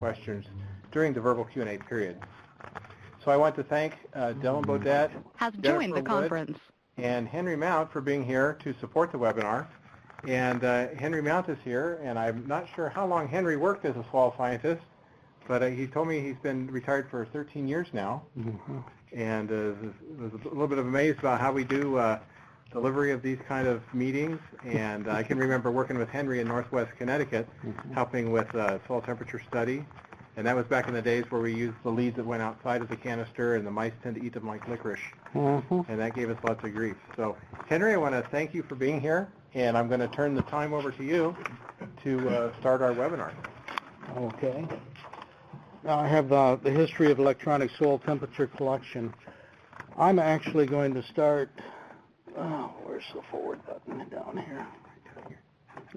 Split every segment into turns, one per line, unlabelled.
questions during the verbal Q&A period. So I want to thank Dylan Bodette,
has
Jennifer
joined the
Wood,
conference,
and Henry Mount for being here to support the webinar. And Henry Mount is here, and I'm not sure how long Henry worked as a soil scientist, but he told me he's been retired for 13 years now.
Mm-hmm.
And was a little bit amazed about how we do delivery of these kind of meetings. And I can remember working with Henry in Northwest Connecticut,
Mm-hmm.
helping with soil temperature study. And that was back in the days where we used the leads that went outside of the canister, and the mice tend to eat them like licorice.
Mm-hmm.
And that gave us lots of grief. So, Henry, I want to thank you for being here, and I'm going to turn the time over to you to start our webinar.
Okay. Now I have the history of electronic soil temperature collection. I'm actually going to start, where's the forward button down here?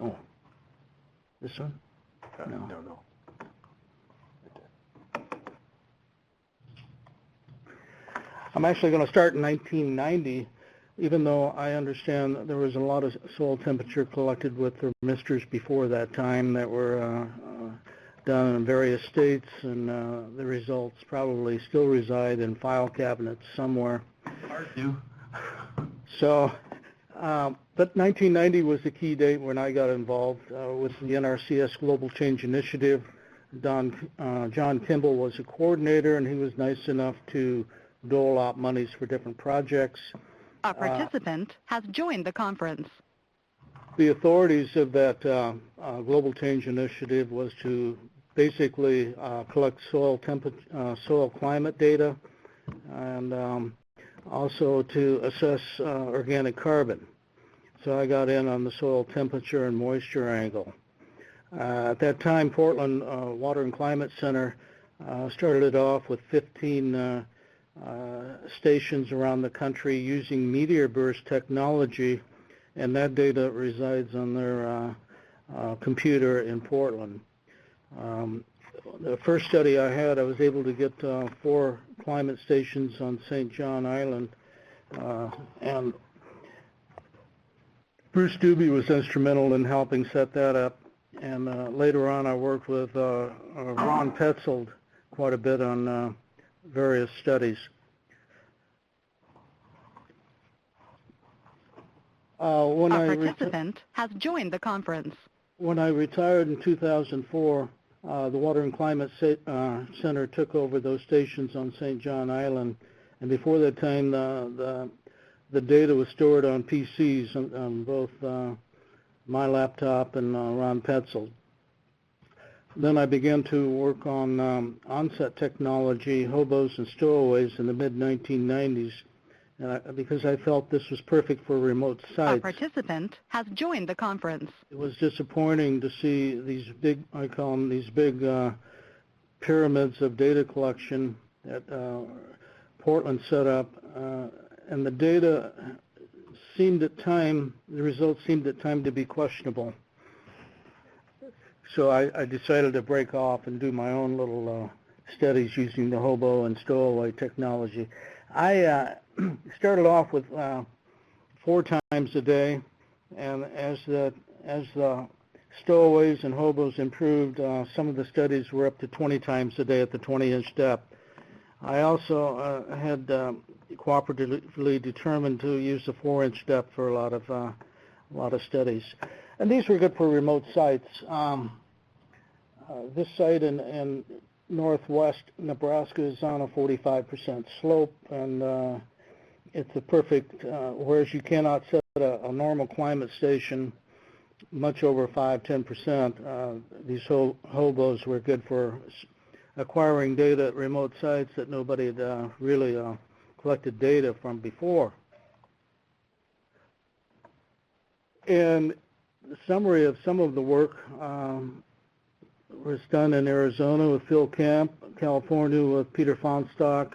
Oh, this one?
No.
I'm actually going to start in 1990, even though I understand that there was a lot of soil temperature collected with thermistors before that time that were done in various states, and the results probably still reside in file cabinets somewhere.
Ours do.
So, but 1990 was the key date when I got involved with the NRCS Global Change Initiative. John Kimball was a coordinator, and he was nice enough to dole out monies for different projects.
A participant has joined the conference.
The authorities of that Global Change Initiative was to basically collect soil climate data, and also to assess organic carbon. So I got in on the soil temperature and moisture angle. At that time, Portland Water and Climate Center started it off with 15 stations around the country using meteor burst technology, and that data resides on their computer in Portland. The first study I had, I was able to get 4 climate stations on St. John Island, and Bruce Doobie was instrumental in helping set that up, and later on I worked with Ron Petzold quite a bit on various studies.
A participant has joined the conference.
When I retired in 2004, the Water and Climate Center took over those stations on St. John Island, and before that time the data was stored on PCs on both my laptop and Ron Petzold. Then I began to work on onset technology, hobos and stowaways in the mid-1990s, because I felt this was perfect for remote sites.
A participant has joined the conference.
It was disappointing to see these big, I call them these big pyramids of data collection that Portland set up, and the data seemed at time, the results seemed at time to be questionable. So I decided to break off and do my own little studies using the hobo and stowaway technology. I started off with 4 times a day, and as the stowaways and hobos improved, some of the studies were up to 20 times a day at the 20-inch depth. I also had cooperatively determined to use the 4-inch depth for a lot of studies, and these were good for remote sites. This site in northwest Nebraska is on a 45% slope, and it's a perfect, whereas you cannot set a normal climate station much over 5-10%, these hobos were good for acquiring data at remote sites that nobody had really collected data from before. And the summary of some of the work was done in Arizona with Phil Camp, California with Peter Fonstock,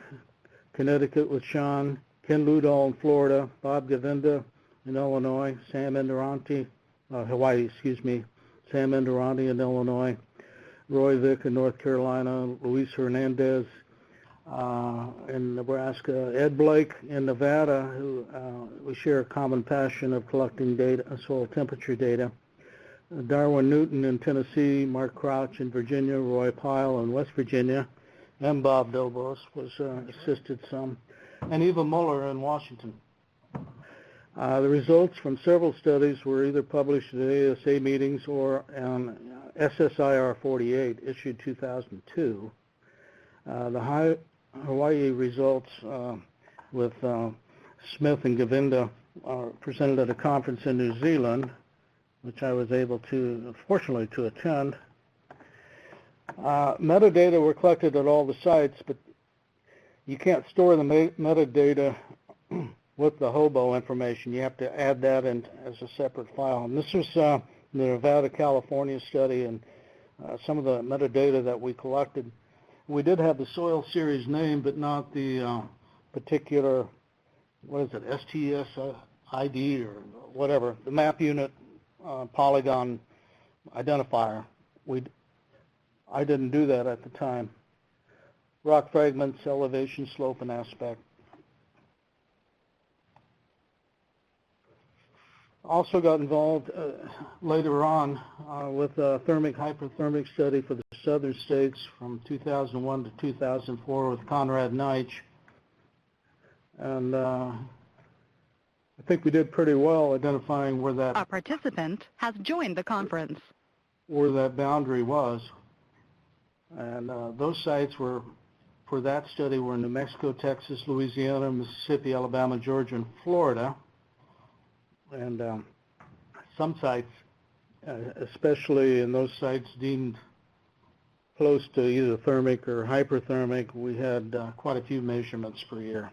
Connecticut with Sean, Ken Ludall in Florida, Bob Govinda in Illinois, Sam Enduranti, Hawaii, excuse me, Sam Enduranti in Illinois, Roy Vick in North Carolina, Luis Hernandez in Nebraska, Ed Blake in Nevada, who we share a common passion of collecting data, soil temperature data. Darwin Newton in Tennessee, Mark Crouch in Virginia, Roy Pyle in West Virginia, and Bob Dobos was assisted some, and Eva Muller in Washington. The results from several studies were either published at ASA meetings or on SSIR 48, issued 2002. The Hawaii results with Smith and Govinda are presented at a conference in New Zealand, which I was able to, fortunately, to attend. Metadata were collected at all the sites, but you can't store the metadata with the hobo information. You have to add that in as a separate file. And this was the Nevada, California study, and some of the metadata that we collected. We did have the soil series name, but not the particular, what is it, STS ID or whatever, the map unit polygon identifier. I didn't do that at the time. Rock fragments, elevation, slope, and aspect. Also got involved later on with a hypothermic study for the southern states from 2001 to 2004 with Conrad Neich. And I think we did pretty well identifying where that...
A participant has joined the conference.
Where that boundary was. And those sites were, for that study, were in New Mexico, Texas, Louisiana, Mississippi, Alabama, Georgia, and Florida. And some sites, especially in those sites deemed close to either thermic or hyperthermic, we had quite a few measurements per year.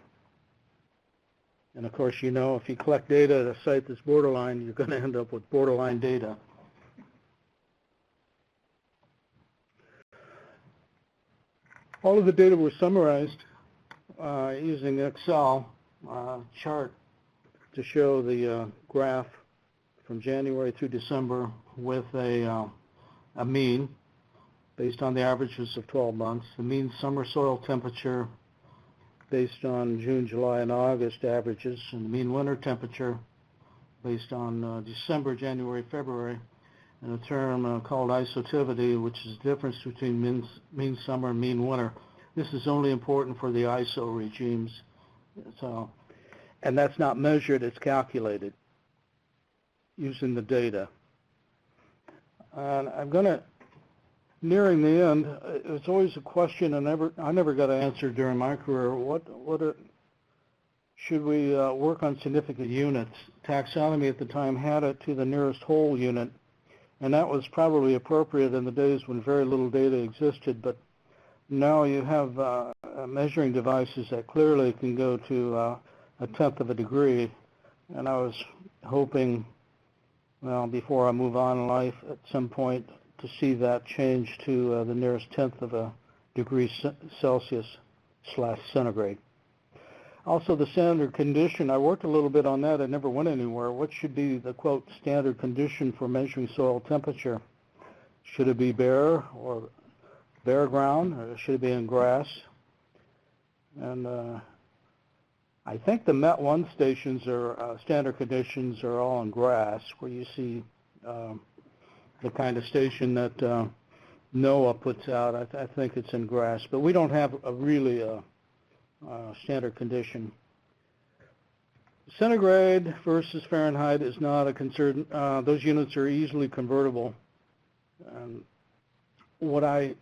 And of course, you know, if you collect data at a site that's borderline, you're going to end up with borderline data. All of the data were summarized using Excel chart to show the graph from January through December with a mean based on the averages of 12 months, the mean summer soil temperature based on June, July, and August averages, and the mean winter temperature based on December, January, February, and a term called isotivity, which is the difference between mean summer and mean winter. This is only important for the ISO regimes. So, and that's not measured, it's calculated using the data. And I'm going to, nearing the end, it's always a question I never got an answer during my career. Should we work on significant units? Taxonomy at the time had it to the nearest whole unit, and that was probably appropriate in the days when very little data existed, but now you have measuring devices that clearly can go to a tenth of a degree, and I was hoping, well, before I move on in life at some point, to see that change to the nearest tenth of a degree Celsius / centigrade. Also, the standard condition, I worked a little bit on that. I never went anywhere. What should be the, quote, standard condition for measuring soil temperature? Should it be bare or bare ground, or should it be in grass? And I think the MET1 stations are standard conditions are all in grass, where you see the kind of station that NOAA puts out. I think it's in grass, but we don't have a really standard condition. Centigrade versus Fahrenheit is not a concern. Those units are easily convertible. What I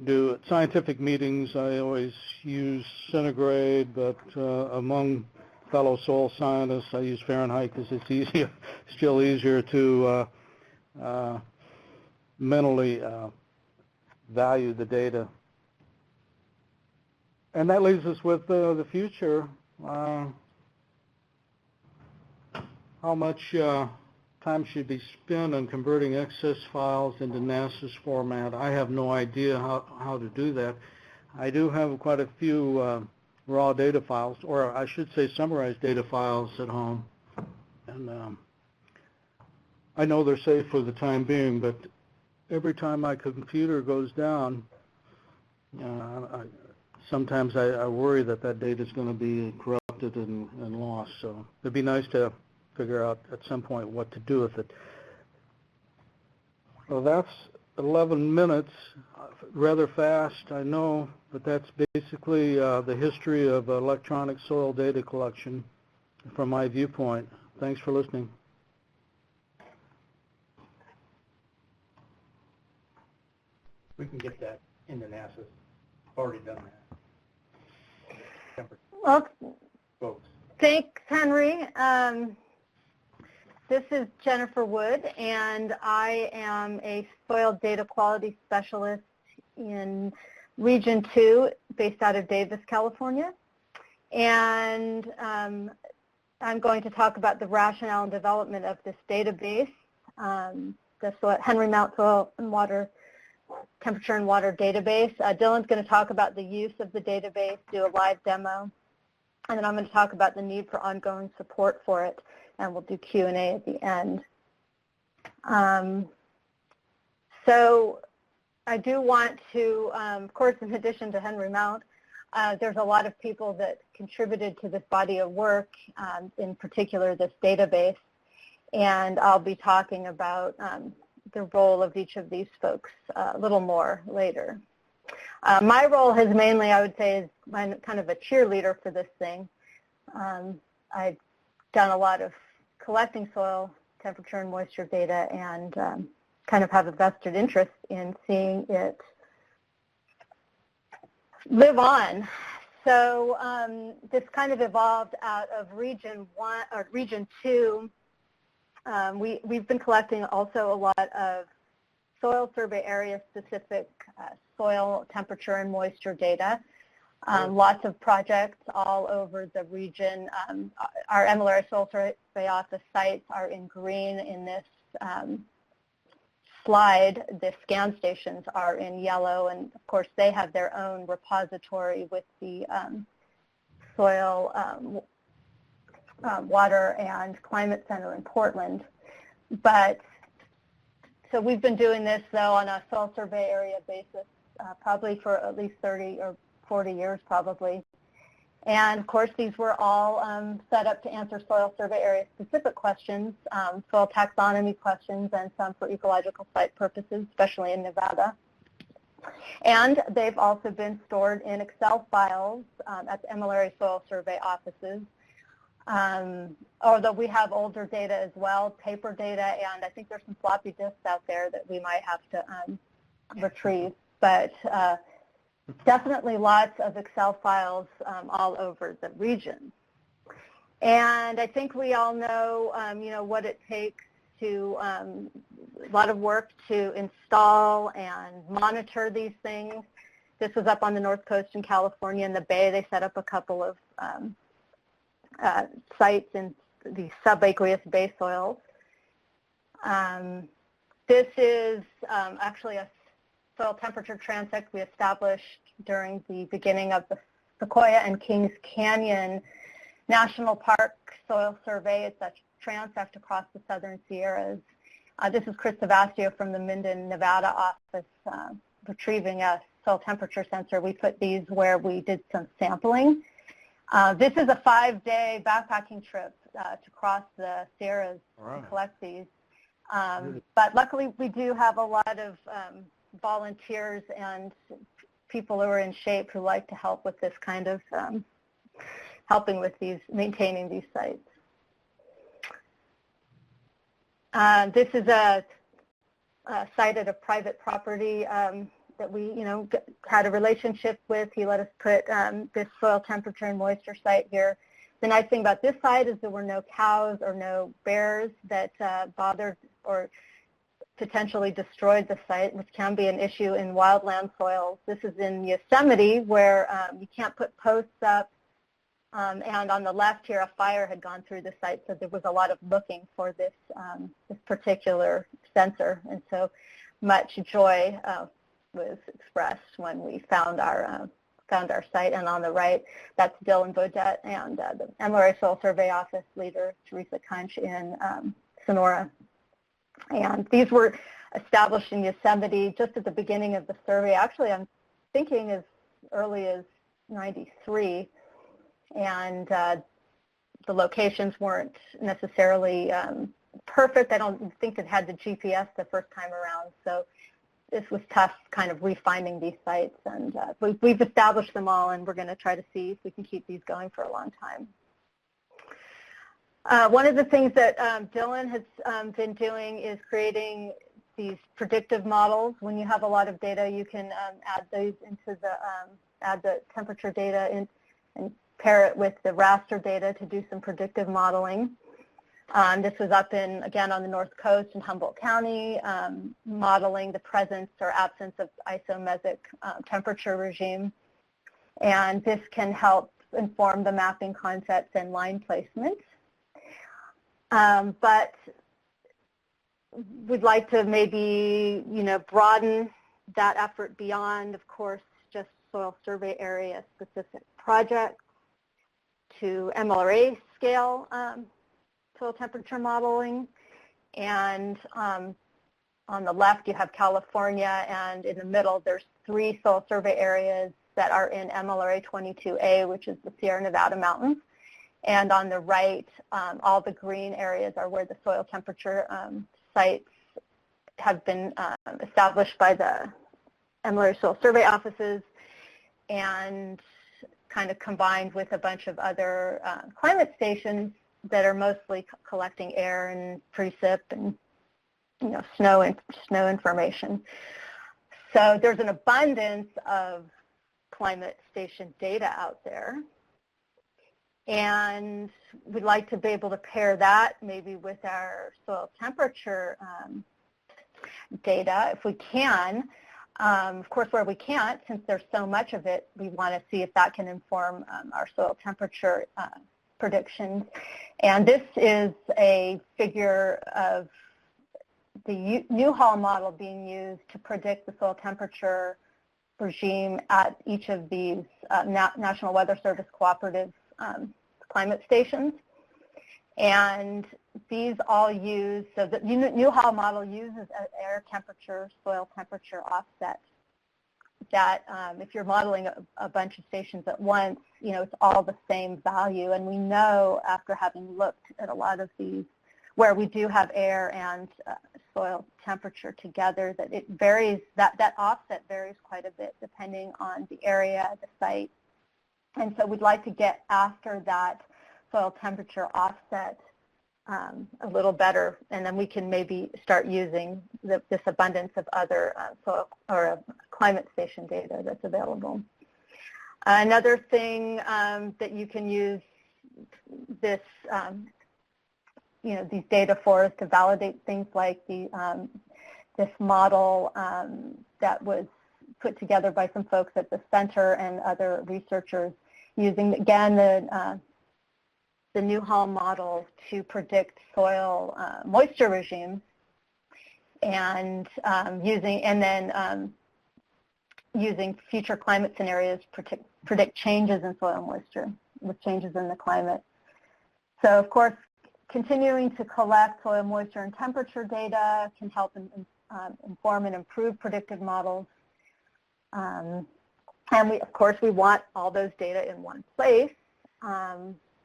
do at scientific meetings, I always use centigrade, but among fellow soil scientists, I use Fahrenheit because it's still easier to mentally value the data. And that leaves us with the future. How much time should be spent on converting excess files into NASA's format? I have no idea how to do that. I do have quite a few raw data files, or I should say summarized data files at home. And I know they're safe for the time being, but every time my computer goes down, sometimes I worry that data is going to be corrupted and lost. So it'd be nice to figure out at some point what to do with it. Well, that's 11 minutes, rather fast, I know, but that's basically the history of electronic soil data collection from my viewpoint. Thanks for listening. We can get that into NASA. I've already done that.
Well,
Folks.
thanks, Henry. This is Jennifer Wood, and I am a soil data quality specialist in Region 2, based out of Davis, California. And I'm going to talk about the rationale and development of this database, the Henry Mount Soil and Water Temperature and Water Database. Dylan's going to talk about the use of the database, do a live demo, and then I'm going to talk about the need for ongoing support for it, and we'll do Q&A at the end. So I do want to, of course, in addition to Henry Mount, there's a lot of people that contributed to this body of work, in particular this database, and I'll be talking about the role of each of these folks a little more later. My role has mainly, I would say, is I'm kind of a cheerleader for this thing. I've done a lot of collecting soil temperature and moisture data, and kind of have a vested interest in seeing it live on. So this kind of evolved out of Region 1 or Region 2. We've been collecting also a lot of soil survey area specific soil temperature and moisture data. Lots of projects all over the region. Our MLRA Soil Survey Office sites are in green in this slide. The scan stations are in yellow, and of course they have their own repository with the Soil, Water and Climate Center in Portland. But so we've been doing this though on a soil survey area basis probably for at least 30 or 40 years probably. And of course these were all set up to answer soil survey area specific questions, soil taxonomy questions, and some for ecological site purposes, especially in Nevada. And they've also been stored in Excel files at the MLRA Soil Survey offices. Although we have older data as well, paper data, and I think there's some floppy disks out there that we might have to retrieve. But definitely lots of Excel files all over the region. And I think we all know, what it takes to, a lot of work to install and monitor these things. This was up on the North Coast in California in the Bay. They set up a couple of sites in the subaqueous bay soils. This is actually a soil temperature transect we established during the beginning of the Sequoia and Kings Canyon National Park Soil Survey. It's a transect across the Southern Sierras. This is Chris Savastio from the Minden, Nevada office retrieving a soil temperature sensor. We put these where we did some sampling. This is a 5-day backpacking trip to cross the Sierras to collect these. But luckily we do have a lot of volunteers and people who are in shape who like to help with this kind of helping with these, maintaining these sites. This is a site at a private property that we, had a relationship with. He let us put this soil temperature and moisture site here. The nice thing about this site is there were no cows or no bears that bothered or potentially destroyed the site, which can be an issue in wildland soils. This is in Yosemite where you can't put posts up, and on the left here a fire had gone through the site, so there was a lot of looking for this, this particular sensor, and so much joy was expressed when we found our site. And on the right, that's Dylan Bodette and the MLRA Soil Survey Office leader, Teresa Kunch in Sonora. And these were established in Yosemite just at the beginning of the survey. Actually, I'm thinking as early as '93, and the locations weren't necessarily perfect. I don't think it had the GPS the first time around, so this was tough kind of refining these sites, and we've established them all, and we're going to try to see if we can keep these going for a long time. One of the things that Dylan has been doing is creating these predictive models. When you have a lot of data, you can add those into the, add the temperature data in, and pair it with the raster data to do some predictive modeling. This was up in, again, on the North Coast in Humboldt County, modeling the presence or absence of isomesic temperature regime. And this can help inform the mapping concepts and line placements. But we'd like to maybe, broaden that effort beyond, of course, just soil survey area specific projects to MLRA scale soil temperature modeling. And on the left you have California, and in the middle there's 3 soil survey areas that are in MLRA 22A, which is the Sierra Nevada mountains. And on the right, all the green areas are where the soil temperature sites have been established by the MLRA soil survey offices and kind of combined with a bunch of other climate stations that are mostly collecting air and precip and snow information. So there's an abundance of climate station data out there, and we'd like to be able to pair that maybe with our soil temperature data if we can. Of course, where we can't, since there's so much of it, we want to see if that can inform our soil temperature predictions. And this is a figure of the Newhall model being used to predict the soil temperature regime at each of these National Weather Service cooperative climate stations. And these all use, so the Newhall model uses an air temperature, soil temperature offset that if you're modeling a bunch of stations at once, it's all the same value. And we know after having looked at a lot of these where we do have air and soil temperature together that it varies, that offset varies quite a bit depending on the area, the site. And so we'd like to get after that soil temperature offset a little better, and then we can maybe start using this abundance of other soil or climate station data that's available. Another thing that you can use this, these data for is to validate things like this model that was put together by some folks at the center and other researchers using, again, the Newhall model to predict soil moisture regimes, and using future climate scenarios to predict changes in soil moisture with changes in the climate. So, of course, continuing to collect soil moisture and temperature data can help inform and improve predictive models. And of course, we want all those data in one place.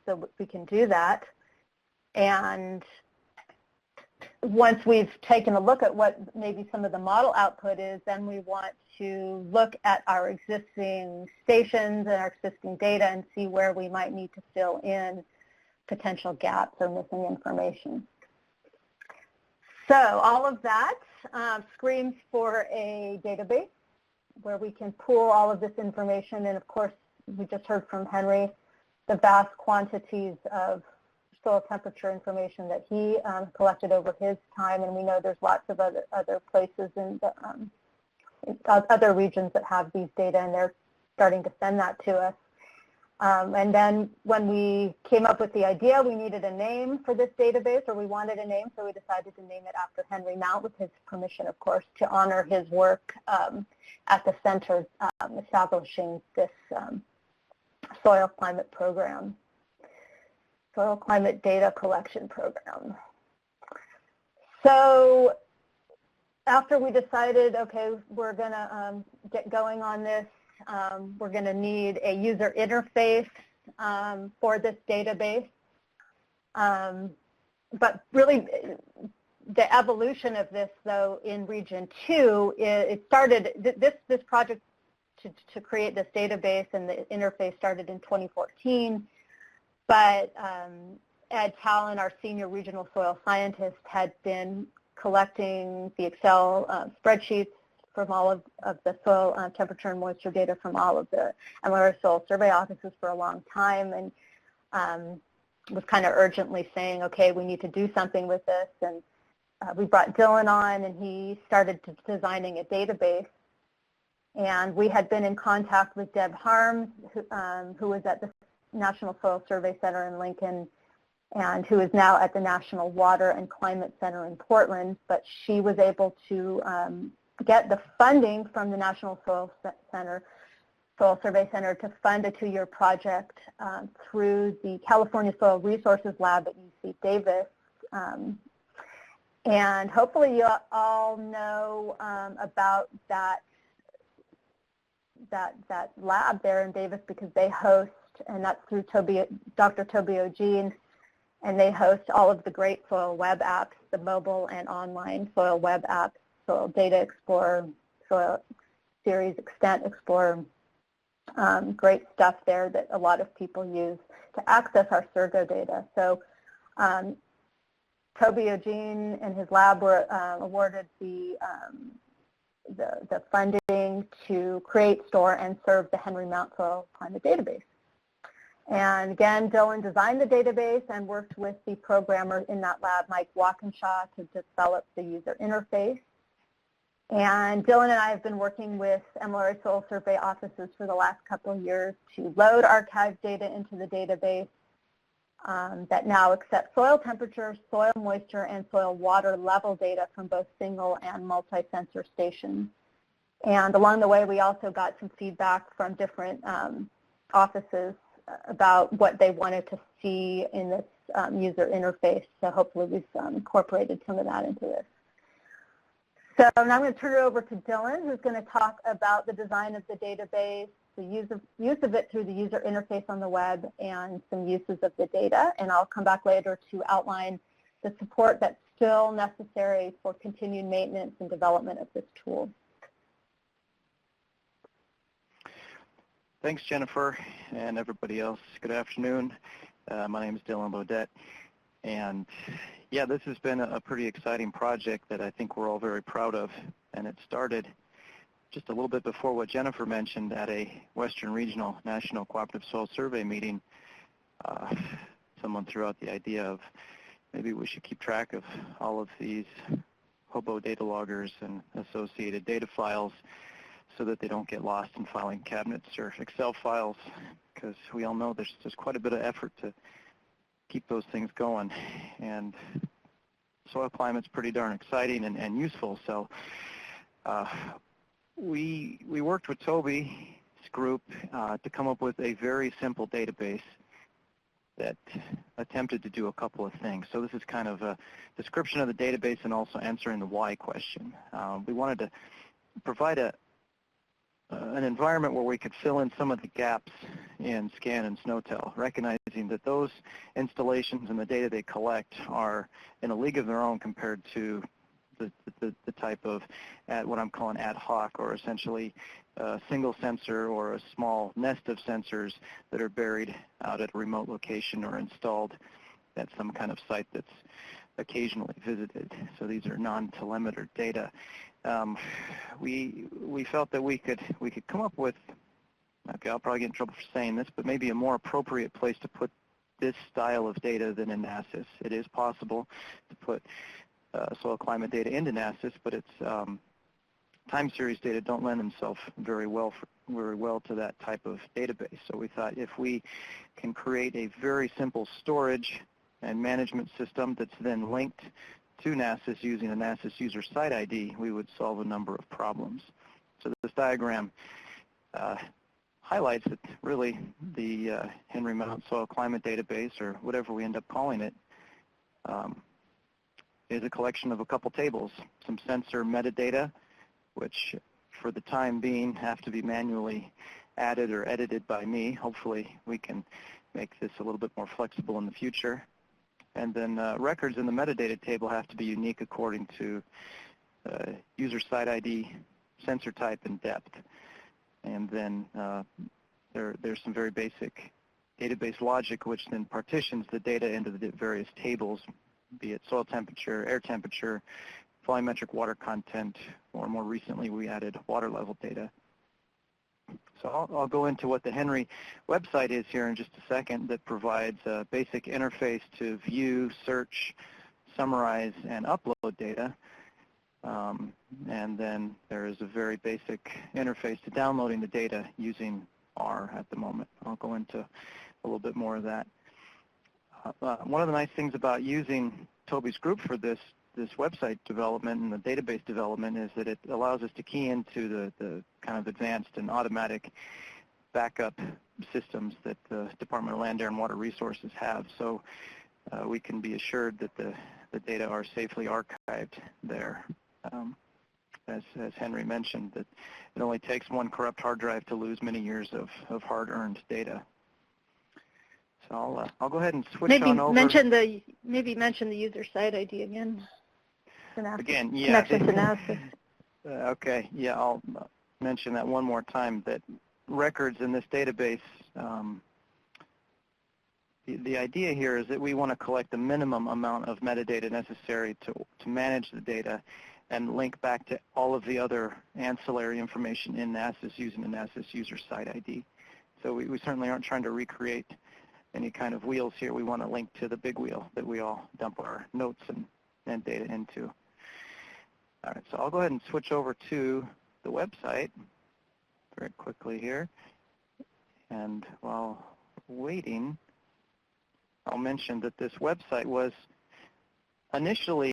So we can do that. And once we've taken a look at what maybe some of the model output is, then we want to look at our existing stations and our existing data and see where we might need to fill in potential gaps or missing information. So all of that screams for a database where we can pool all of this information. And of course, we just heard from Henry the vast quantities of soil temperature information that he collected over his time, and we know there's lots of other places in other regions that have these data, and they're starting to send that to us. And then when we came up with the idea, we needed a name for this database, or we wanted a name, so we decided to name it after Henry Mount, with his permission, of course, to honor his work at the center establishing this soil climate program, soil climate data collection program. So after we decided, okay, we're going to get going on this, we're going to need a user interface for this database. but really, the evolution of this, though, in Region 2, it started, this project to create this database and the interface started in 2014, but Ed Talon, our senior regional soil scientist, had been collecting the Excel spreadsheets from all of the soil temperature and moisture data from all of the MLR soil survey offices for a long time, and was kind of urgently saying, okay, we need to do something with this. And we brought Dylan on, and he started designing a database. And we had been in contact with Deb Harms, who was at the National Soil Survey Center in Lincoln, and who is now at the National Water and Climate Center in Portland. But she was able to get the funding from the National Soil Survey Center to fund a 2-year project through the California Soil Resources Lab at UC Davis. And hopefully you all know about that lab there in Davis, because they host, and that's through Dr. Toby O'Gene, and they host all of the great soil web apps, the mobile and online soil web apps, Soil Data Explorer, Soil Series Extent Explorer, great stuff there that a lot of people use to access our Surgo data. So Toby O'Gene and his lab were awarded the funding to create, store, and serve the Henry Mount Soil Climate Database. And again, Dylan designed the database and worked with the programmer in that lab, Mike Walkinshaw, to develop the user interface. And Dylan and I have been working with MLRA Soil Survey offices for the last couple of years to load archived data into the database that now accepts soil temperature, soil moisture, and soil water level data from both single and multi-sensor stations. And along the way, we also got some feedback from different offices about what they wanted to see in this user interface. So hopefully we've incorporated some of that into this. So now I'm going to turn it over to Dylan, who's going to talk about the design of the database, the use of it through the user interface on the web, and some uses of the data. And I'll come back later to outline the support that's still necessary for continued maintenance and development of this tool.
Thanks, Jennifer, and everybody else. Good afternoon. My name is Dylan Bodette, and yeah, this has been a pretty exciting project that I think we're all very proud of, and it started just a little bit before what Jennifer mentioned at a Western Regional National Cooperative Soil Survey meeting. Someone threw out the idea of maybe we should keep track of all of these hobo data loggers and associated data files so that they don't get lost in filing cabinets or Excel files, because we all know there's quite a bit of effort to keep those things going. And soil climate's pretty darn exciting and useful. So we worked with Toby's group to come up with a very simple database that attempted to do a couple of things. So this is kind of a description of the database and also answering the why question. We wanted to provide an environment where we could fill in some of the gaps in SCAN and SNOTEL, recognizing that those installations and the data they collect are in a league of their own compared to the type of what I'm calling ad hoc, or essentially a single sensor or a small nest of sensors that are buried out at a remote location or installed at some kind of site that's occasionally visited. So these are non-telemeter data. We felt that we could come up with, okay, I'll probably get in trouble for saying this, but maybe a more appropriate place to put this style of data than in NASIS. It is possible to put soil climate data into NASIS, but its time series data don't lend themselves very well to that type of database. So we thought if we can create a very simple storage and management system that's then linked to NASIS using a NASIS user site ID, we would solve a number of problems. So this diagram highlights that really the Henry Mount Soil Climate Database, or whatever we end up calling it, is a collection of a couple tables, some sensor metadata, which for the time being have to be manually added or edited by me. Hopefully we can make this a little bit more flexible in the future. And then records in the metadata table have to be unique according to user site ID, sensor type, and depth. And then there's some very basic database logic, which then partitions the data into the various tables, be it soil temperature, air temperature, volumetric water content, or more recently we added water level data. So I'll go into what the Henry website is here in just a second, that provides a basic interface to view, search, summarize, and upload data. And then there is a very basic interface to downloading the data using R at the moment. I'll go into a little bit more of that. One of the nice things about using Toby's group for this website development and the database development is that it allows us to key into the kind of advanced and automatic backup systems that the Department of Land, Air, and Water Resources have. So we can be assured that the data are safely archived there. As Henry mentioned, that it only takes one corrupt hard drive to lose many years of hard-earned data. So I'll go ahead and switch on over.
Maybe mention the user site ID again.
Again, yeah.
Connections analysis.
Okay, yeah, I'll mention that one more time, that records in this database, the idea here is that we want to collect the minimum amount of metadata necessary to manage the data and link back to all of the other ancillary information in NASIS using the NASIS user site ID. So we certainly aren't trying to recreate any kind of wheels here. We want to link to the big wheel that we all dump our notes and data into. All right, so I'll go ahead and switch over to the website very quickly here. And while waiting, I'll mention that this website was initially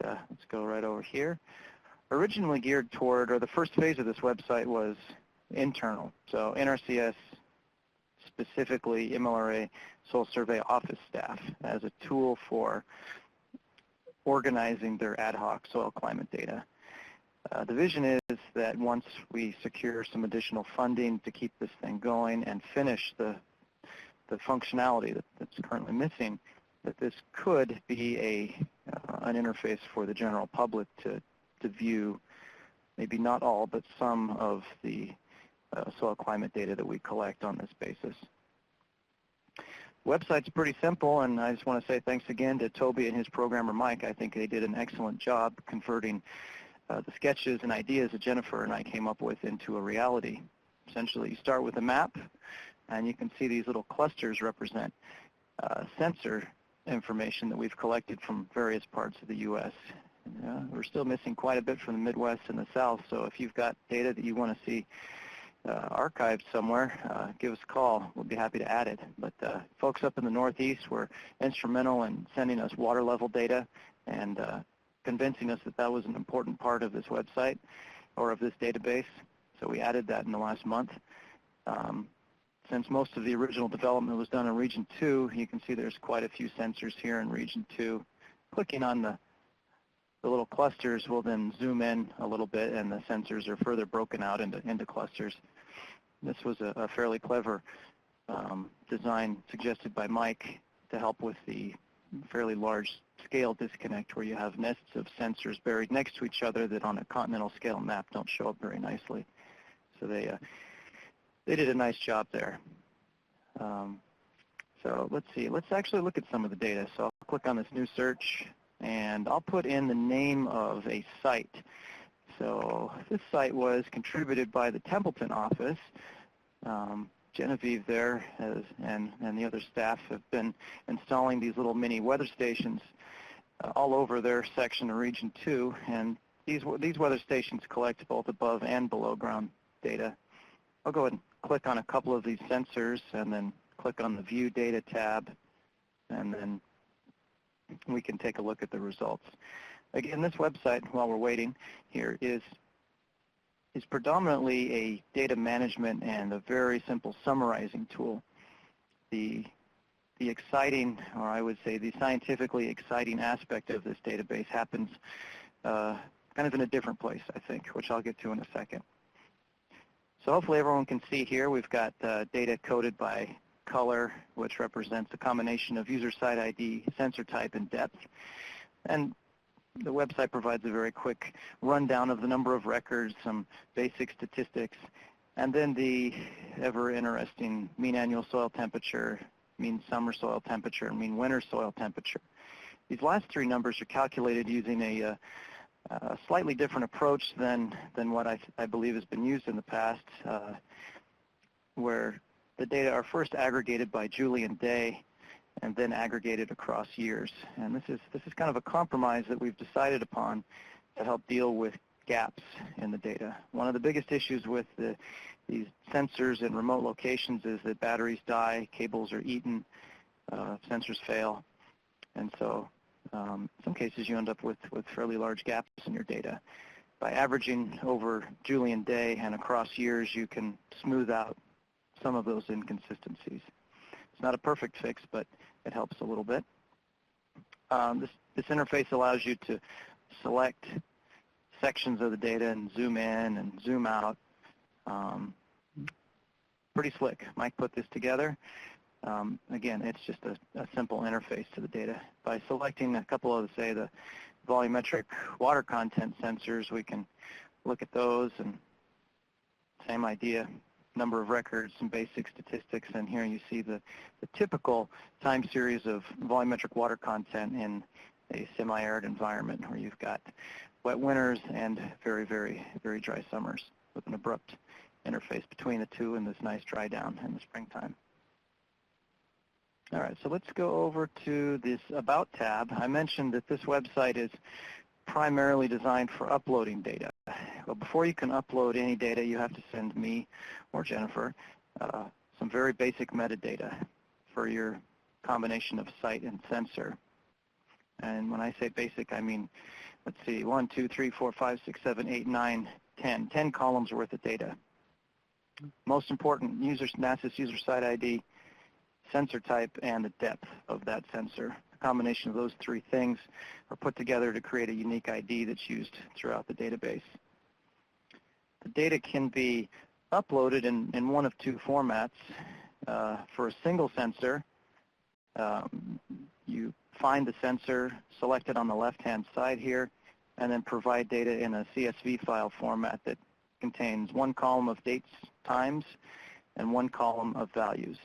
let's go right over here. Originally geared toward, or the first phase of this website was internal. So NRCS, specifically MLRA Soil Survey office staff, as a tool for organizing their ad hoc soil climate data. The vision is that once we secure some additional funding to keep this thing going and finish the functionality that's currently missing, that this could be an interface for the general public to view maybe not all, but some of the soil climate data that we collect on this basis. The website's pretty simple, and I just want to say thanks again to Toby and his programmer Mike. I think they did an excellent job converting the sketches and ideas that Jennifer and I came up with into a reality. Essentially, you start with a map, and you can see these little clusters represent sensor information that we've collected from various parts of the U.S. We're still missing quite a bit from the Midwest and the South, so if you've got data that you want to see archived somewhere, give us a call. We'll be happy to add it. But folks up in the Northeast were instrumental in sending us water level data and convincing us that that was an important part of this website or of this database, so we added that in the last month. Since most of the original development was done in Region 2, you can see there's quite a few sensors here in Region 2. Clicking on the little clusters will then zoom in a little bit, and the sensors are further broken out into clusters. This was a fairly clever design suggested by Mike to help with the fairly large scale disconnect where you have nests of sensors buried next to each other that on a continental scale map don't show up very nicely. So they did a nice job there. So let's see. Let's actually look at some of the data. So I'll click on this new search, and I'll put in the name of a site. So this site was contributed by the Templeton office. Genevieve there and the other staff have been installing these little mini weather stations all over their section of Region 2. And these weather stations collect both above and below ground data. I'll go ahead and click on a couple of these sensors and then click on the View Data tab, and then we can take a look at the results. Again, this website, while we're waiting here, is is predominantly a data management and a very simple summarizing tool. The exciting, or I would say the scientifically exciting aspect of this database happens kind of in a different place, I think, which I'll get to in a second. So hopefully everyone can see here we've got data coded by color, which represents a combination of user site ID, sensor type, and depth. And the website provides a very quick rundown of the number of records, some basic statistics, and then the ever interesting mean annual soil temperature, mean summer soil temperature, and mean winter soil temperature. These last three numbers are calculated using a slightly different approach than what I believe has been used in the past, where the data are first aggregated by Julian day and then aggregated across years. And this is kind of a compromise that we've decided upon to help deal with gaps in the data. One of the biggest issues with these sensors in remote locations is that batteries die, cables are eaten, sensors fail, and so in some cases you end up with fairly large gaps in your data. By averaging over Julian day and across years, you can smooth out some of those inconsistencies. It's not a perfect fix, but it helps a little bit. This interface allows you to select sections of the data and zoom in and zoom out. Pretty slick. Mike put this together. Again, it's just a simple interface to the data. By selecting a couple of, say, the volumetric water content sensors, we can look at those, and same idea, number of records, some basic statistics, and here you see the typical time series of volumetric water content in a semi-arid environment where you've got wet winters and very, very, very dry summers with an abrupt interface between the two and this nice dry down in the springtime. All right, so let's go over to this About tab. I mentioned that this website is primarily designed for uploading data. Well, before you can upload any data, you have to send me or Jennifer some very basic metadata for your combination of site and sensor. And when I say basic, I mean, let's see, 1, 2, 3, 4, 5, 6, 7, 8, 9, 10. 10 columns worth of data. Most important, NRCS user site ID, sensor type, and the depth of that sensor. A combination of those three things are put together to create a unique ID that's used throughout the database. The data can be uploaded in one of two formats. For a single sensor, you find the sensor, select it on the left-hand side here, and then provide data in a CSV file format that contains one column of dates, times, and one column of values.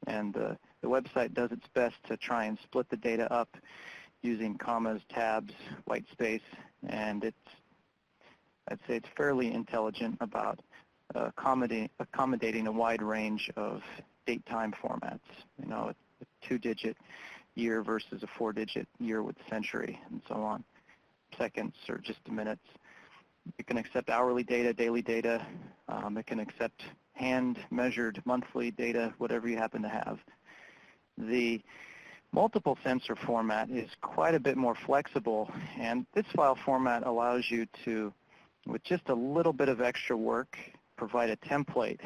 And the website does its best to try and split the data up using commas, tabs, white space, and I'd say it's fairly intelligent about accommodating a wide range of date-time formats. You know, a 2-digit year versus a 4-digit year with century, and so on. Seconds or just minutes. It can accept hourly data, daily data. It can accept hand-measured monthly data, whatever you happen to have. The multiple sensor format is quite a bit more flexible, and this file format allows you to, with just a little bit of extra work, provide a template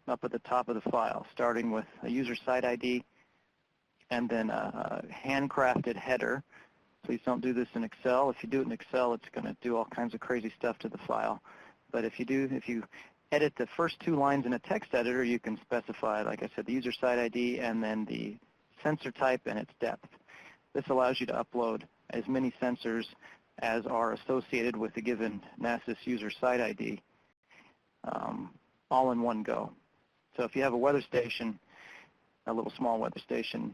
up at the top of the file, starting with a user site ID and then a handcrafted header. Please don't do this in Excel. If you do it in Excel, it's going to do all kinds of crazy stuff to the file. But if you edit the first two lines in a text editor, you can specify, like I said, the user site ID and then the sensor type and its depth. This allows you to upload as many sensors as are associated with the given NRCS user site ID all in one go. So if you have a weather station, a little small weather station,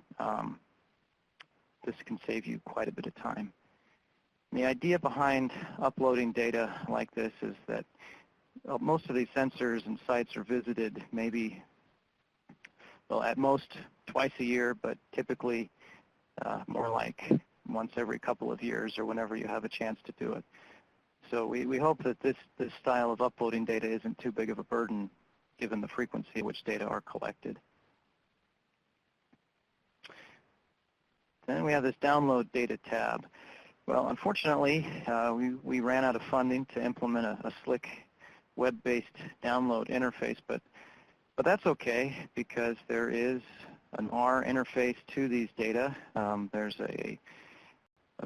this can save you quite a bit of time. And the idea behind uploading data like this is that most of these sensors and sites are visited maybe, well, at most twice a year, but typically more like once every couple of years or whenever you have a chance to do it. So we hope that this style of uploading data isn't too big of a burden given the frequency at which data are collected. Then we have this Download Data tab. Well, unfortunately, we ran out of funding to implement a slick web-based download interface, but that's okay because there is an R interface to these data. There's a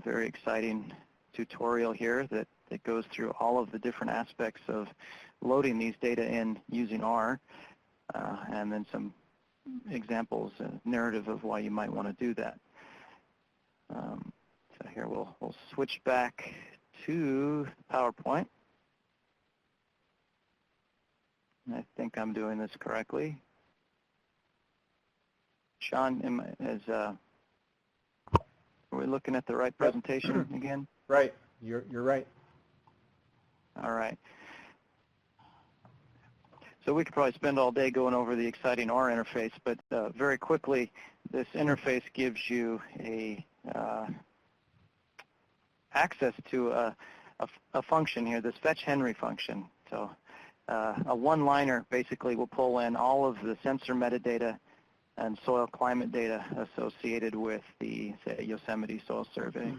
very exciting tutorial here that goes through all of the different aspects of loading these data in using R, and then some examples, a narrative of why you might want to do that. So here we'll switch back to PowerPoint. I think I'm doing this correctly. Sean, are we looking at the right presentation again?
Right. You're right.
All right. So we could probably spend all day going over the exciting R interface, but very quickly, this interface gives you access to a function here, this fetch Henry function. So a one-liner basically will pull in all of the sensor metadata and soil climate data associated with the, say, Yosemite Soil Survey.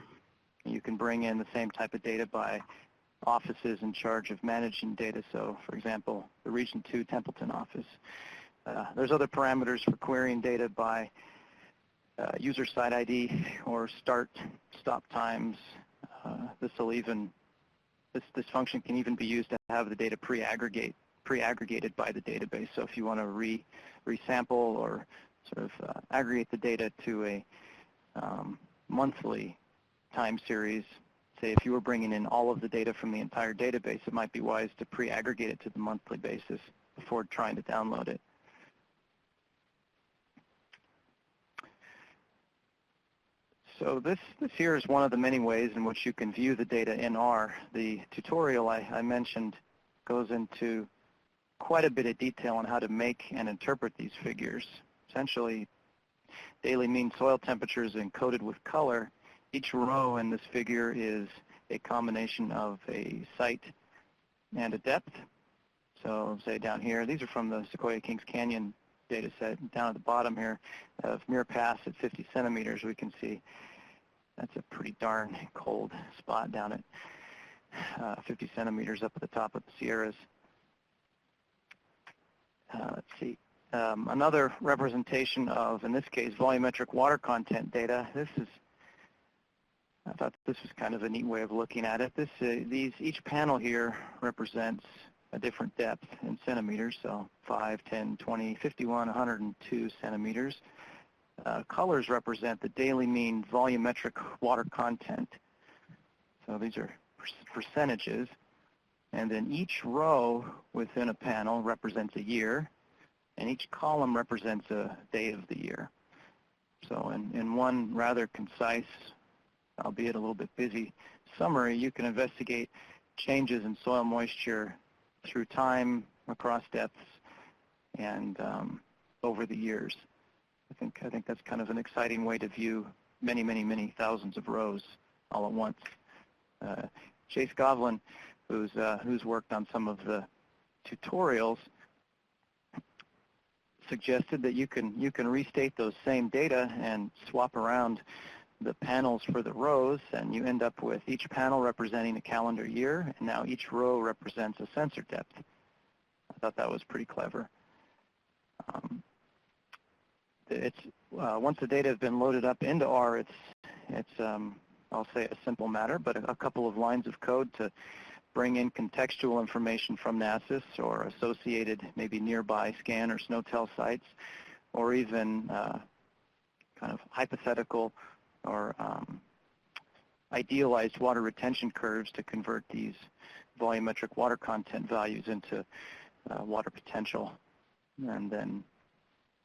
You can bring in the same type of data by offices in charge of managing data. So, for example, the Region 2 Templeton office. There's other parameters for querying data by user site ID or start, stop times. This function can even be used to have the data pre-aggregated by the database. So if you want to resample or sort of aggregate the data to a monthly time series, say if you were bringing in all of the data from the entire database, it might be wise to pre-aggregate it to the monthly basis before trying to download it. So this here is one of the many ways in which you can view the data in R. The tutorial I mentioned goes into quite a bit of detail on how to make and interpret these figures. Essentially, daily mean soil temperatures encoded with color. Each row in this figure is a combination of a site and a depth. So say down here, these are from the Sequoia Kings Canyon data set. Down at the bottom here of Muir Pass at 50 centimeters, we can see that's a pretty darn cold spot down at 50 centimeters up at the top of the Sierras. Let's see. Another representation of, in this case, volumetric water content data. I thought this was kind of a neat way of looking at it. Each panel here represents a different depth in centimeters, so 5, 10, 20, 51, 102 centimeters. Colors represent the daily mean volumetric water content. So these are percentages. And then each row within a panel represents a year, and each column represents a day of the year. So in one rather concise, albeit a little bit busy summary, you can investigate changes in soil moisture through time, across depths, and over the years. I think that's kind of an exciting way to view many, many, many thousands of rows all at once. Chase Govlin, who's worked on some of the tutorials, suggested that you can restate those same data and swap around the panels for the rows, and you end up with each panel representing a calendar year, and now each row represents a sensor depth. I thought that was pretty clever. Once the data has been loaded up into R, it's I'll say a simple matter, but a couple of lines of code to bring in contextual information from NASIS or associated maybe nearby scan or SNOTEL sites, or even kind of hypothetical or idealized water retention curves to convert these volumetric water content values into water potential, and then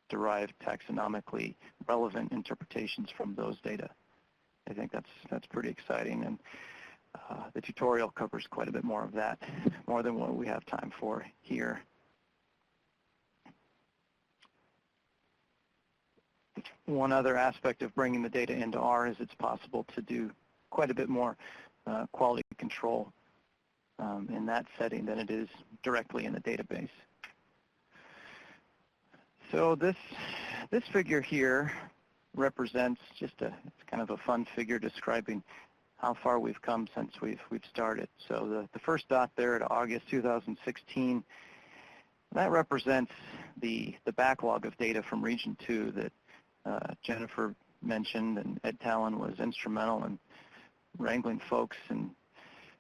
derive taxonomically relevant interpretations from those data. I think that's pretty exciting, and the tutorial covers quite a bit more of that, more than what we have time for here. One other aspect of bringing the data into R is it's possible to do quite a bit more quality control in that setting than it is directly in the database. So this figure here represents it's kind of a fun figure describing how far we've come since we've started. So the first dot there at August 2016, that represents the backlog of data from Region 2 that Jennifer mentioned, and Ed Talon was instrumental in wrangling folks and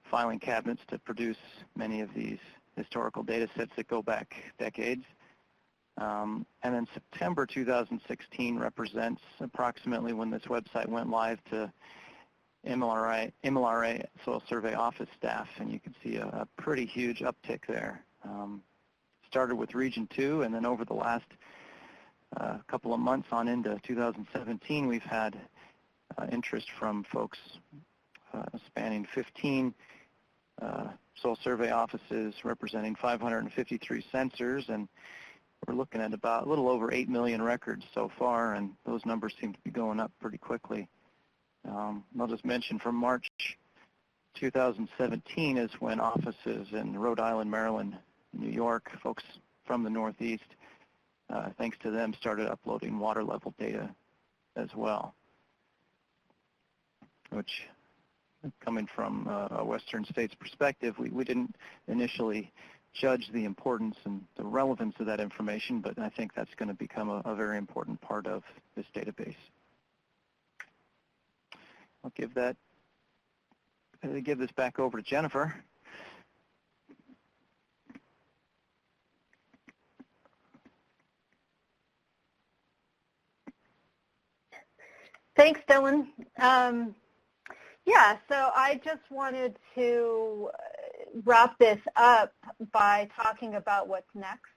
filing cabinets to produce many of these historical data sets that go back decades. And then September 2016 represents approximately when this website went live to MLRA Soil Survey Office staff, and you can see a pretty huge uptick there. Started with Region 2, and then over the last couple of months on into 2017, we've had interest from folks spanning 15 soil survey offices representing 553 sensors, and we're looking at about a little over 8 million records so far, and those numbers seem to be going up pretty quickly. I'll just mention from March 2017 is when offices in Rhode Island, Maryland, New York, folks from the Northeast, thanks to them, started uploading water level data as well, which, coming from a Western states perspective, we didn't initially judge the importance and the relevance of that information, but I think that's going to become a very important part of this database. I'll give this back over to Jennifer.
Thanks, Dylan. Yeah, so I just wanted to wrap this up by talking about what's next.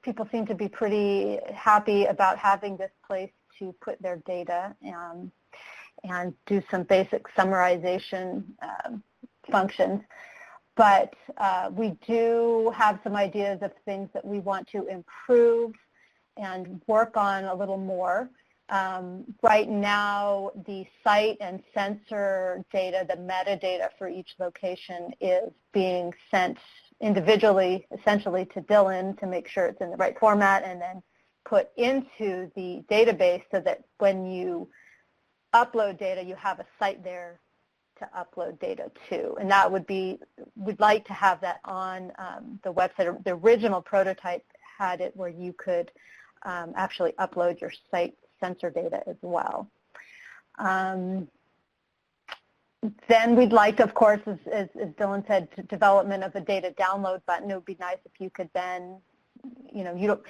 People seem to be pretty happy about having this place to put their data and do some basic summarization functions. But we do have some ideas of things that we want to improve and work on a little more. Right now, the site and sensor data, the metadata for each location, is being sent individually, essentially, to Dylan to make sure it's in the right format, and then put into the database so that when you upload data, you have a site there to upload data to. And that would be, we'd like to have that on the website. The original prototype had it where you could actually upload your site sensor data as well. Then we'd like, of course, as Dylan said, development of a data download button. It would be nice if you could then, you don't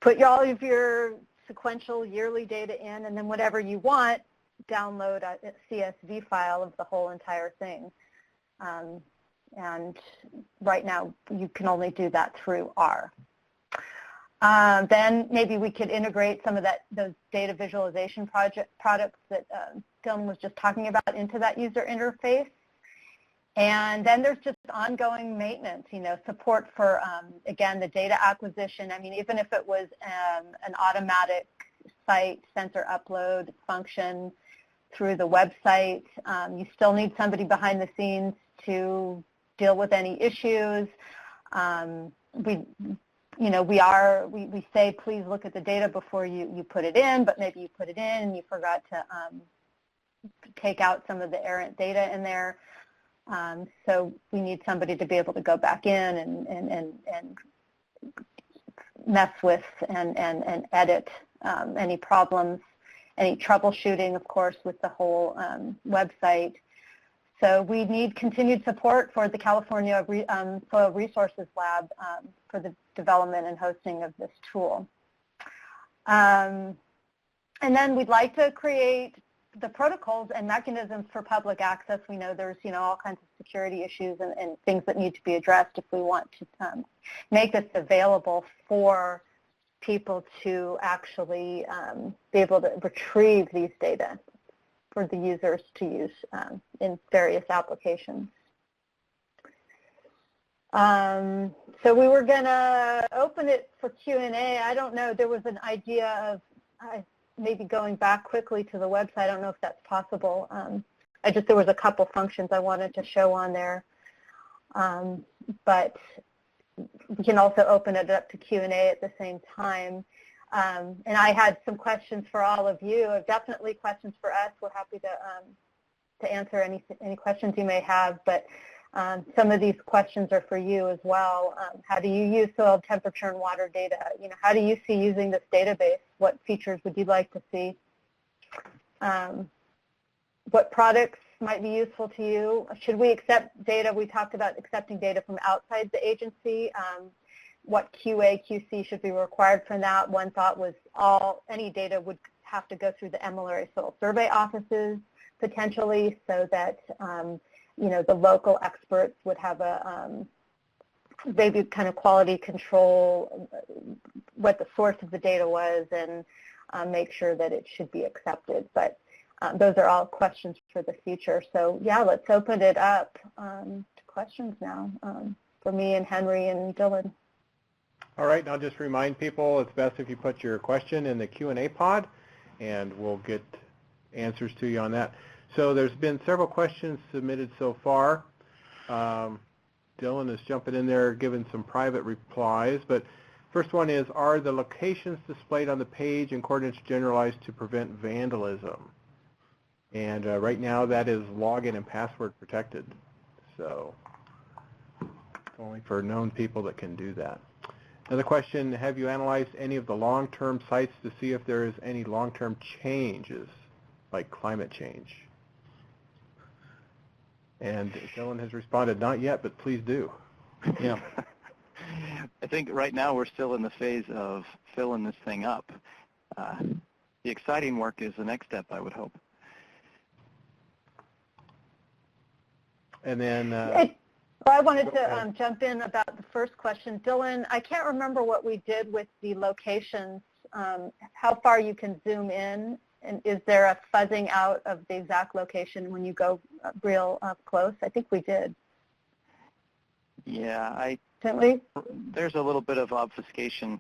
put all of your sequential yearly data in, and then whatever you want, download a CSV file of the whole entire thing. And right now, you can only do that through R. Then maybe we could integrate some of those data visualization products that Dylan was just talking about into that user interface. And then there's just ongoing maintenance, support for, again, the data acquisition. I mean, even if it was an automatic site sensor upload function through the website, you still need somebody behind the scenes to deal with any issues. We say, please look at the data before you put it in, but maybe you put it in and you forgot to take out some of the errant data in there. So we need somebody to be able to go back in and mess with and edit any problems, any troubleshooting, of course, with the whole website. So we need continued support for the California Soil Resources Lab for the development and hosting of this tool. And then we'd like to create the protocols and mechanisms for public access. We know there's, all kinds of security issues and things that need to be addressed if we want to make this available for people to actually be able to retrieve these data for the users to use in various applications. So we were going to open it for Q&A. I don't know, there was an idea of maybe going back quickly to the website. I don't know if that's possible. There was a couple functions I wanted to show on there. But we can also open it up to Q&A at the same time. And I had some questions for all of you, definitely questions for us. We're happy to answer any questions you may have, but some of these questions are for you as well. How do you use soil temperature and water data? How do you see using this database? What features would you like to see? What products might be useful to you? Should we accept data? We talked about accepting data from outside the agency. What QA, QC should be required for that? One thought was any data would have to go through the MLRA soil survey offices potentially, so that the local experts would have maybe kind of quality control what the source of the data was and make sure that it should be accepted. But those are all questions for the future. So yeah, let's open it up to questions now for me and Henry and Dylan.
All right, and I'll just remind people it's best if you put your question in the Q&A pod, and we'll get answers to you on that. So there's been several questions submitted so far. Dylan is jumping in there giving some private replies, but first one is, are the locations displayed on the page in coordinates generalized to prevent vandalism? And right now that is login and password protected, so it's only for known people that can do that. Another question, have you analyzed any of the long-term sites to see if there is any long-term changes, like climate change? And Dylan has responded, not yet, but please do.
Yeah.
I think right now we're still in the phase of filling this thing up. The exciting work is the next step, I would hope.
And then...
I wanted to jump in about the first question. Dylan, I can't remember what we did with the locations, how far you can zoom in, and is there a fuzzing out of the exact location when you go real up close? I think we did.
Yeah,
didn't we?
There's a little bit of obfuscation.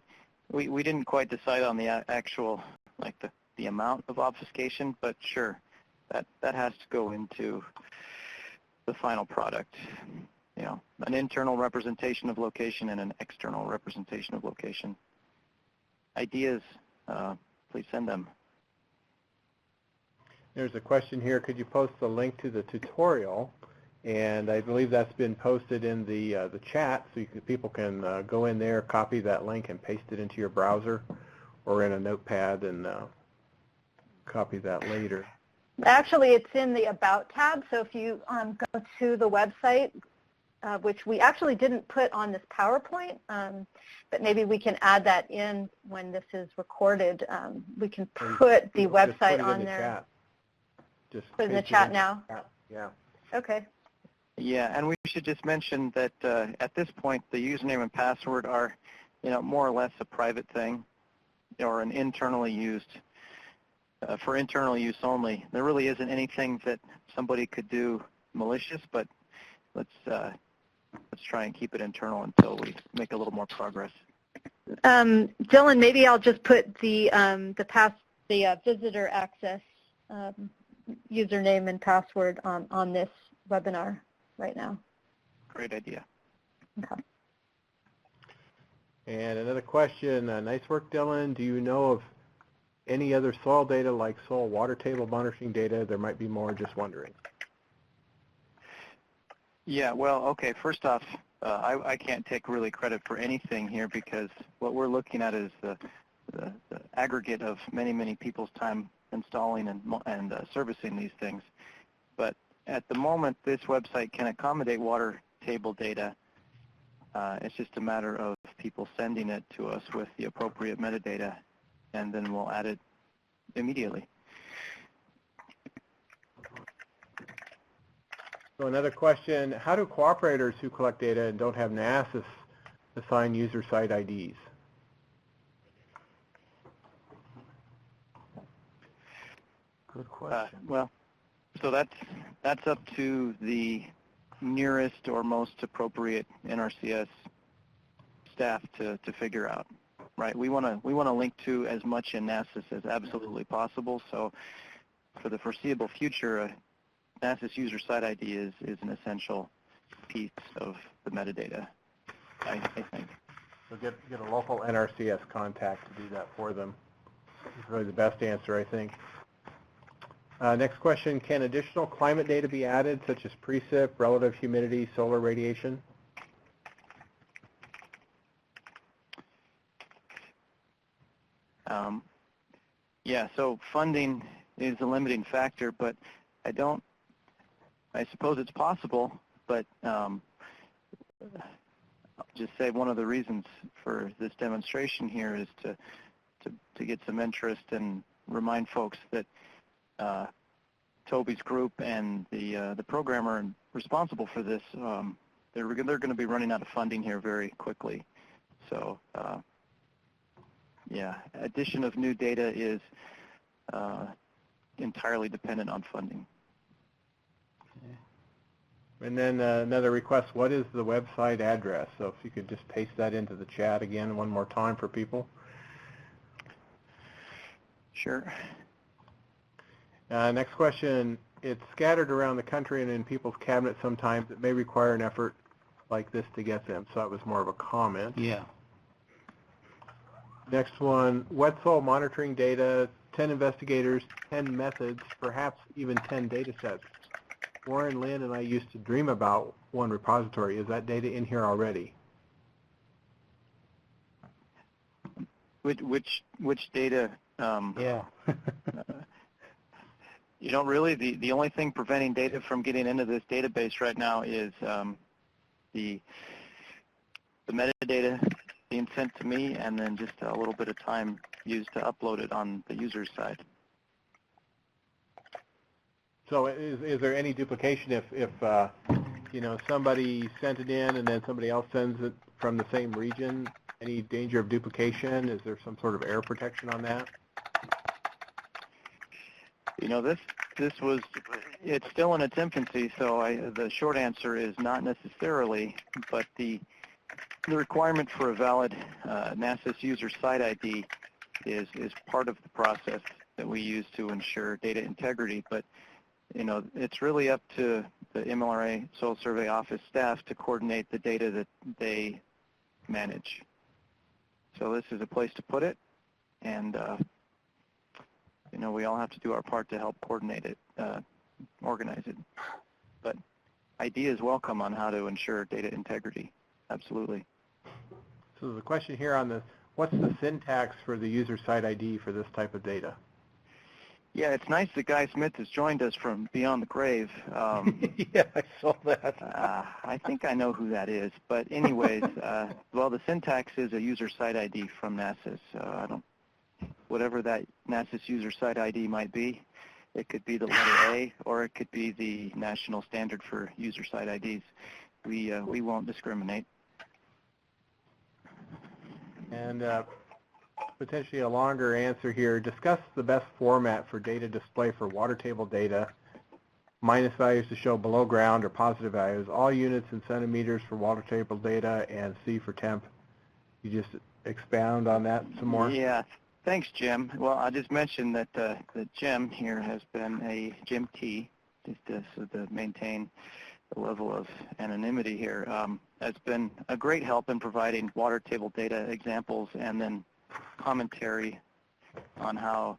We didn't quite decide on the actual, like the amount of obfuscation, but sure, that has to go into the final product. An internal representation of location and an external representation of location. Ideas, please send them.
There's a question here. Could you post the link to the tutorial? And I believe that's been posted in the chat, so people can go in there, copy that link, and paste it into your browser or in a notepad and copy that later.
Actually, it's in the About tab, so if you go to the website, which we actually didn't put on this PowerPoint, but maybe we can add that in when this is recorded. We can put the website on there.
Just
put it in the chat now?
Yeah.
Okay.
Yeah, and we should just mention that at this point, the username and password are, more or less a private thing, or an internally used, for internal use only. There really isn't anything that somebody could do malicious, but let's try and keep it internal until we make a little more progress.
Dylan, maybe I'll just put the visitor access username and password on this webinar right now.
Great idea.
Okay.
And another question, nice work, Dylan. Do you know of any other soil data like soil water table monitoring data? There might be more, just wondering.
Yeah, well, okay, first off, I can't take really credit for anything here because what we're looking at is the aggregate of many, many people's time installing and servicing these things. But at the moment, this website can accommodate water table data. It's just a matter of people sending it to us with the appropriate metadata, and then we'll add it immediately.
So another question, how do cooperators who collect data and don't have NRCS assign user site IDs? Good question.
Well, so that's up to the nearest or most appropriate NRCS staff to figure out, right? We want to link to as much in NRCS as absolutely possible. So for the foreseeable future, NRCS user site ID is an essential piece of the metadata, I think.
So get a local NRCS contact to do that for them. It's really the best answer, I think. Next question, can additional climate data be added, such as precip, relative humidity, solar radiation?
Yeah, so funding is a limiting factor, but I suppose it's possible, but I'll just say one of the reasons for this demonstration here is to get some interest and remind folks that Toby's group and the programmer responsible for this, they're going to be running out of funding here very quickly. So yeah, addition of new data is entirely dependent on funding.
And then another request, what is the website address? So if you could just paste that into the chat again one more time for people.
Sure.
Next question, it's scattered around the country and in people's cabinets sometimes. It may require an effort like this to get them. So that was more of a comment.
Yeah.
Next one, wet soil monitoring data, 10 investigators, 10 methods, perhaps even 10 data sets. Warren, Lynn, and I used to dream about one repository. Is that data in here already?
Which data?
Yeah.
You know, really, the only thing preventing data from getting into this database right now is the metadata being sent to me, and then just a little bit of time used to upload it on the user's side.
So is there any duplication if you know, somebody sent it in and then somebody else sends it from the same region? Any danger of duplication? Is there some sort of error protection on that?
You know, it's still in its infancy, so the short answer is not necessarily, but the requirement for a valid NASA's user site ID is part of the process that we use to ensure data integrity. But, you know, it's really up to the MLRA Soil Survey Office staff to coordinate the data that they manage. So this is a place to put it, and you know, we all have to do our part to help coordinate it, organize it. But ideas welcome on how to ensure data integrity. Absolutely.
So the question here on this, what's the syntax for the user site ID for this type of data?
Yeah, it's nice that Guy Smith has joined us from Beyond the Grave.
Yeah, I saw that.
I think I know who that is. But anyways, well, the syntax is a user site ID from NASA. So whatever that NASA's user site ID might be, it could be the letter A, or it could be the national standard for user site IDs. We won't discriminate.
And potentially a longer answer here. Discuss the best format for data display for water table data. Minus values to show below ground or positive values. All units in centimeters for water table data, and C for temp. You just expound on that some more?
Yeah. Thanks, Jim. Well, I just mentioned that Jim here has been a Jim T, just to maintain the level of anonymity here, has been a great help in providing water table data examples and then commentary on how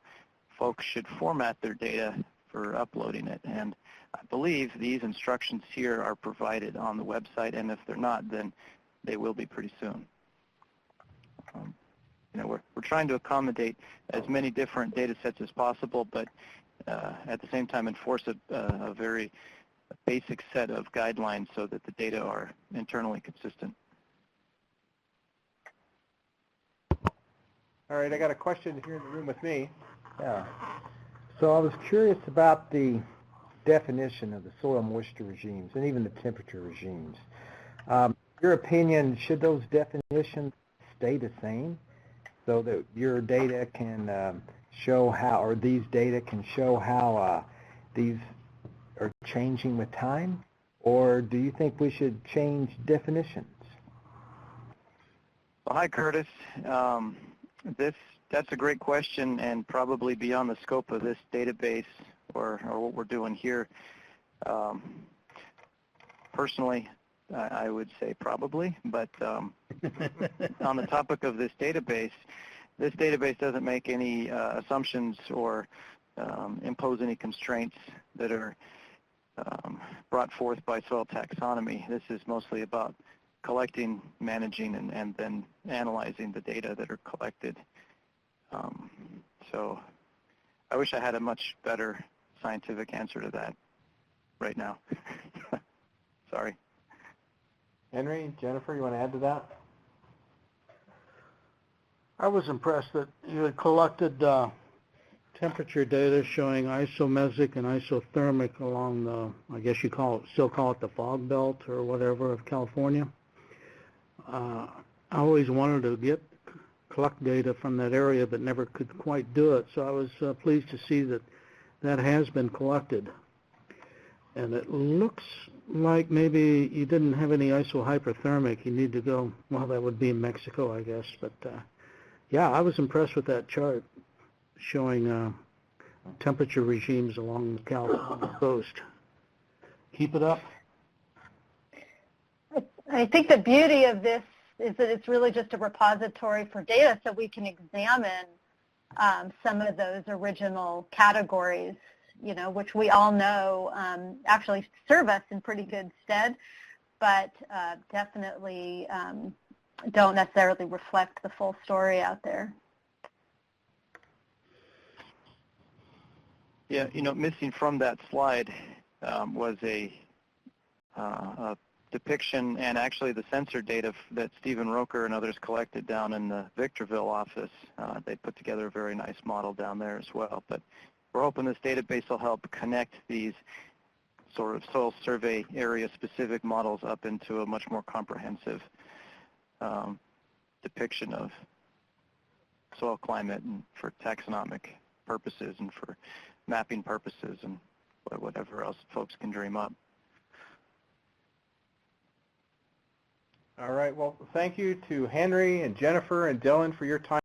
folks should format their data for uploading it. And I believe these instructions here are provided on the website, and if they're not, then they will be pretty soon. You know, we're trying to accommodate as many different data sets as possible, but at the same time enforce a very basic set of guidelines so that the data are internally consistent.
All right, I got a question here in the room with me.
Yeah. So I was curious about the definition of the soil moisture regimes and even the temperature regimes. Your opinion, should those definitions stay the same so that your data can show how, or these data can show how these are changing with time? Or do you think we should change definitions?
Well, hi, Curtis. That's a great question, and probably beyond the scope of this database or what we're doing here. Personally, I would say probably, but on the topic of this database doesn't make any assumptions or impose any constraints that are brought forth by soil taxonomy. This is mostly about collecting, managing, and then analyzing the data that are collected. So I wish I had a much better scientific answer to that right now. Sorry.
Henry, Jennifer, you want to add to that?
I was impressed that you had collected temperature data showing isomesic and isothermic along the, I guess you still call it the fog belt or whatever of California. I always wanted to collect data from that area, but never could quite do it. So I was pleased to see that that has been collected. And it looks like maybe you didn't have any isohyperthermic. You need to go, well, that would be in Mexico, I guess. But yeah, I was impressed with that chart showing temperature regimes along the California coast. Keep it up.
I think the beauty of this is that it's really just a repository for data, so we can examine some of those original categories, you know, which we all know actually serve us in pretty good stead, but definitely don't necessarily reflect the full story out there.
Yeah, you know, missing from that slide was a depiction and actually the sensor data that Stephen Roker and others collected down in the Victorville office. They put together a very nice model down there as well. But we're hoping this database will help connect these sort of soil survey area specific models up into a much more comprehensive depiction of soil climate and for taxonomic purposes and for mapping purposes and whatever else folks can dream up.
All right. Well, thank you to Henry and Jennifer and Dylan for your time.